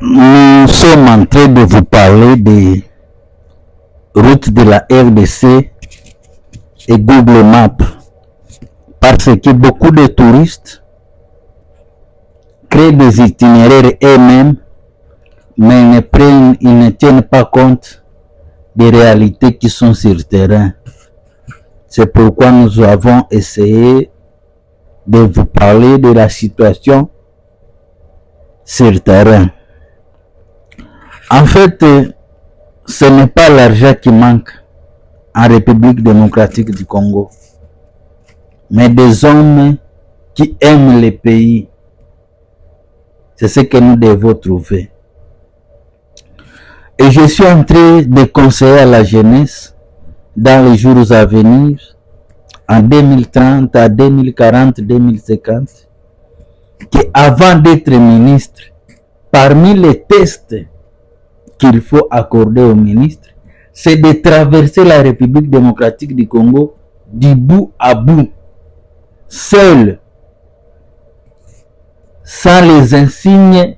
Nous sommes en train de vous parler des routes de la RDC et Google Maps parce que beaucoup de touristes créent des itinéraires eux-mêmes, mais ils ne tiennent pas compte des réalités qui sont sur le terrain. C'est pourquoi nous avons essayé de vous parler de la situation sur le terrain. En fait, ce n'est pas l'argent qui manque en République démocratique du Congo, mais des hommes qui aiment le pays. C'est ce que nous devons trouver. Et je suis en train de conseiller à la jeunesse dans les jours à venir, en 2030, à 2040, 2050, qu'avant d'être ministre, parmi les tests qu'il faut accorder au ministre, c'est de traverser la République démocratique du Congo du bout à bout, seul, sans les insignes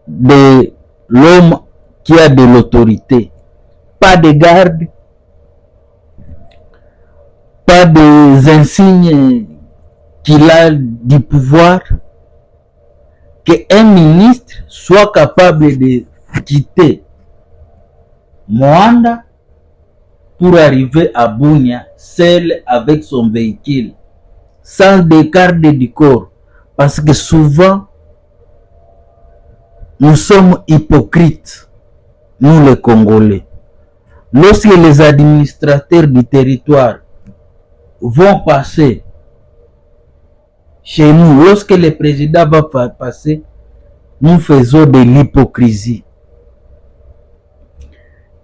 de l'homme qui a de l'autorité. Pas de garde, pas des insignes qu'il a du pouvoir. Qu'un ministre soit capable de quitter Moanda pour arriver à Bunia seul avec son véhicule, sans des gardes du corps. Parce que souvent, nous sommes hypocrites, nous les Congolais. Lorsque les administrateurs du territoire vont passer chez nous, lorsque le président va passer, nous faisons de l'hypocrisie.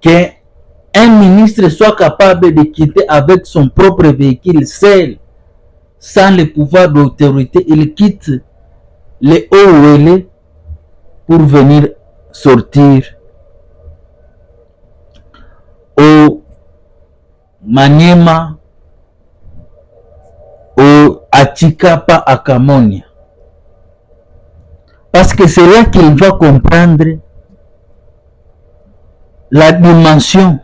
Qu'un ministre soit capable de quitter avec son propre véhicule seul, sans le pouvoir d'autorité, il quitte les hauts pour venir sortir au Maniema, au Achikapa, à Kamonia. Parce que c'est là qu'il va comprendre la dimension,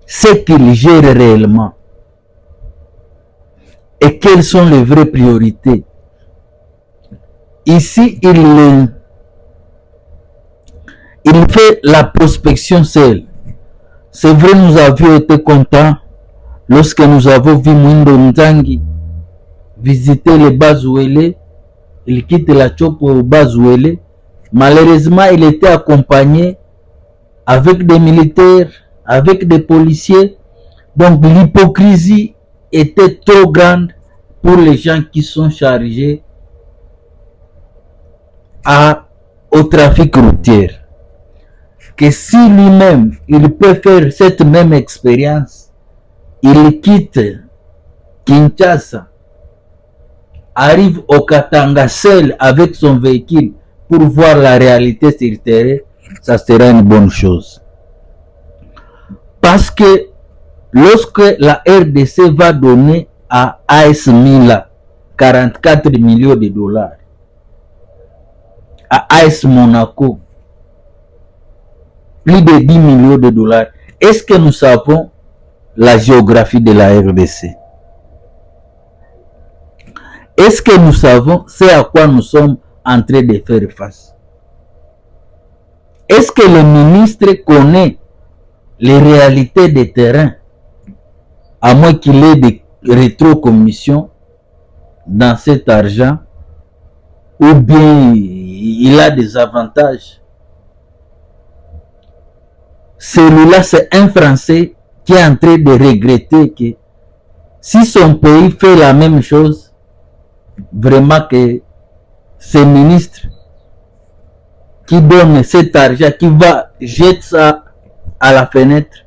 ce qu'il gère réellement et quelles sont les vraies priorités. Ici, il fait la prospection seule. C'est vrai, nous avions été contents lorsque nous avons vu Mwindo Nzangi visiter les Bazouélé. Il quitte la Chopo au Bazouélé. Malheureusement, il était accompagné avec des militaires, avec des policiers. Donc l'hypocrisie était trop grande pour les gens qui sont chargés au trafic routier. Que si lui-même, il peut faire cette même expérience, il quitte Kinshasa, arrive au Katanga seul avec son véhicule pour voir la réalité sur le terrain, ça sera une bonne chose. Parce que lorsque la RDC va donner à AS Mila 44 millions de dollars, à AS Monaco plus de 10 millions de dollars, est-ce que nous savons la géographie de la RDC? Est-ce que nous savons ce à quoi nous sommes en train de faire face? Est-ce que le ministre connaît les réalités des terrains, à moins qu'il ait des rétrocommissions dans cet argent, ou bien il a des avantages? Celui-là, c'est un Français qui est en train de regretter que si son pays fait la même chose, vraiment que ce ministre qui donne cet argent, qui va jeter ça à la fenêtre,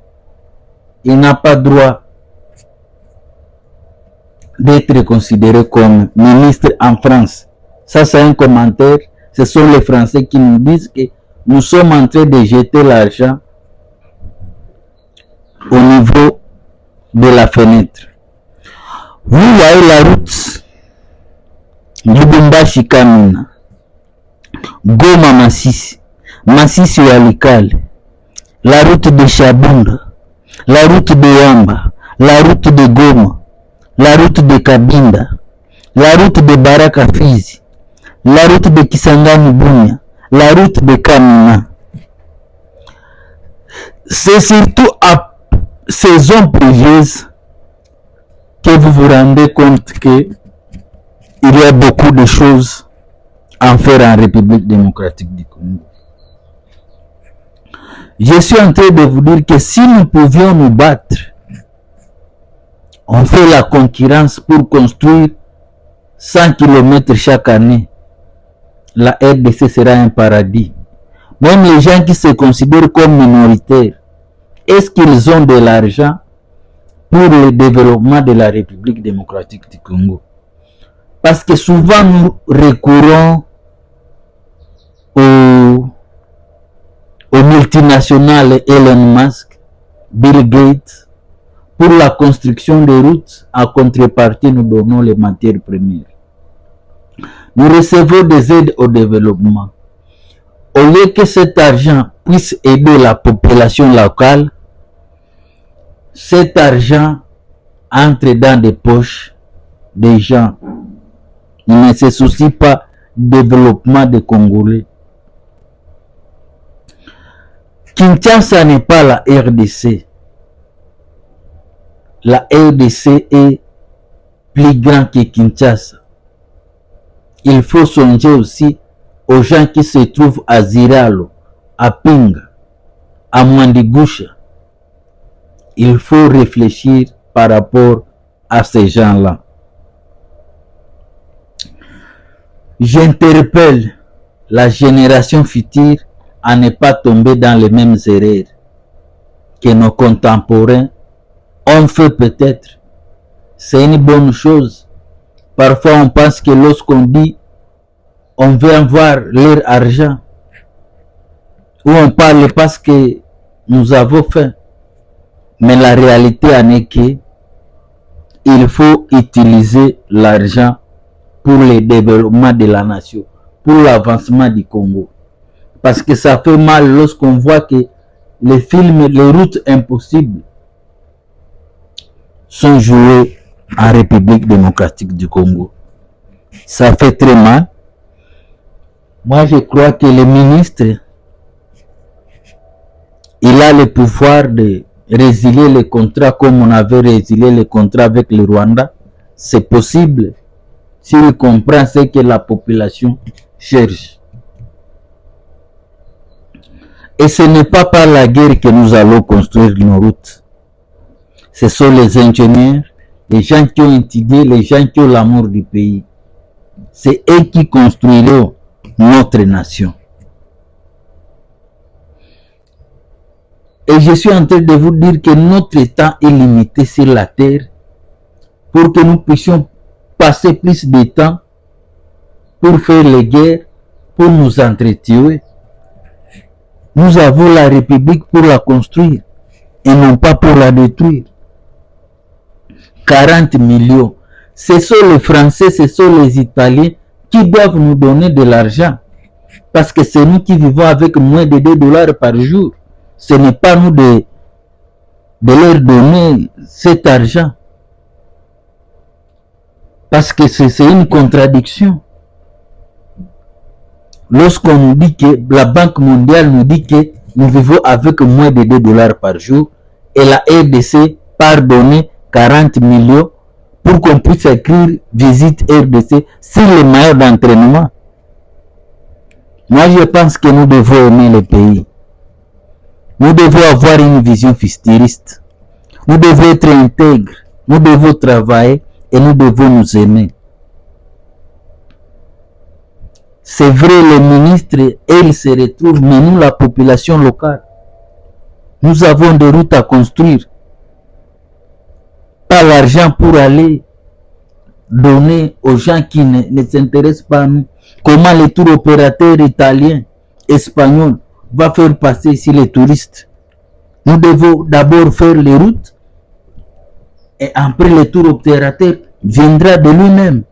il n'a pas droit d'être considéré comme ministre en France. Ça, c'est un commentaire. Ce sont les Français qui nous disent que nous sommes en train de jeter l'argent au niveau de la fenêtre. Vous voyez la route Lubumbashi Kamina. Goma Masisi, Masisi Walikale, la route de Chabunda, la route de Yamba, la route de Goma, la route de Kabinda, la route de Baraka Fizi, la route de Kisangani Bunia, la route de Kamina. C'est surtout à ces zones précieuses que vous vous rendez compte que il y a beaucoup de choses à faire en République démocratique du Congo. Je suis en train de vous dire que si nous pouvions nous battre, on fait la concurrence pour construire 100 km chaque année. La RDC sera un paradis. Même les gens qui se considèrent comme minoritaires, est-ce qu'ils ont de l'argent pour le développement de la République démocratique du Congo? Parce que souvent nous recourons aux multinationales Elon Musk, Bill Gates, pour la construction des routes. En contrepartie, nous donnons les matières premières. Nous recevons des aides au développement. Au lieu que cet argent puisse aider la population locale, cet argent entre dans des poches des gens. Il ne se soucie pas du développement des Congolais. Kinshasa n'est pas la RDC. La RDC est plus grande que Kinshasa. Il faut songer aussi aux gens qui se trouvent à Ziralo, à Pinga, à Mandigusha. Il faut réfléchir par rapport à ces gens-là. J'interpelle la génération future à ne pas tomber dans les mêmes erreurs que nos contemporains ont fait peut-être. C'est une bonne chose. Parfois on pense que lorsqu'on dit on veut avoir leur argent, ou on parle parce que nous avons faim. Mais la réalité en est que il faut utiliser l'argent pour le développement de la nation, pour l'avancement du Congo. Parce que ça fait mal lorsqu'on voit que les films, les routes impossibles sont joués en République démocratique du Congo. Ça fait très mal. Moi, je crois que le ministre, il a le pouvoir de résilier les contrats comme on avait résilié les contrats avec le Rwanda. C'est possible s'il comprend ce que la population cherche. Et ce n'est pas par la guerre que nous allons construire nos routes. Ce sont les ingénieurs, les gens qui ont étudié, les gens qui ont l'amour du pays. C'est eux qui construiront notre nation. Et je suis en train de vous dire que notre temps est limité sur la terre pour que nous puissions passer plus de temps pour faire les guerres, pour nous entretuer. Nous avons la République pour la construire et non pas pour la détruire. 40 millions. Ce sont les Français, ce sont les Italiens qui doivent nous donner de l'argent. Parce que c'est nous qui vivons avec moins de $2 par jour. Ce n'est pas nous de leur donner cet argent. Parce que c'est une contradiction. Lorsqu'on nous dit que la Banque mondiale nous dit que nous vivons avec moins de $2 par jour et la RDC pardonne 40 millions pour qu'on puisse écrire visite RDC sur les maillots d'entraînement. Moi, je pense que nous devons aimer le pays. Nous devons avoir une vision futuriste. Nous devons être intègres. Nous devons travailler et nous devons nous aimer. C'est vrai, les ministres, ils se retrouvent, mais nous, la population locale, nous avons des routes à construire. Pas l'argent pour aller donner aux gens qui ne s'intéressent pas à nous. Comment les tours opérateurs italiens, espagnols, vont faire passer ici les touristes. Nous devons d'abord faire les routes et après le tour opérateur viendra de lui-même.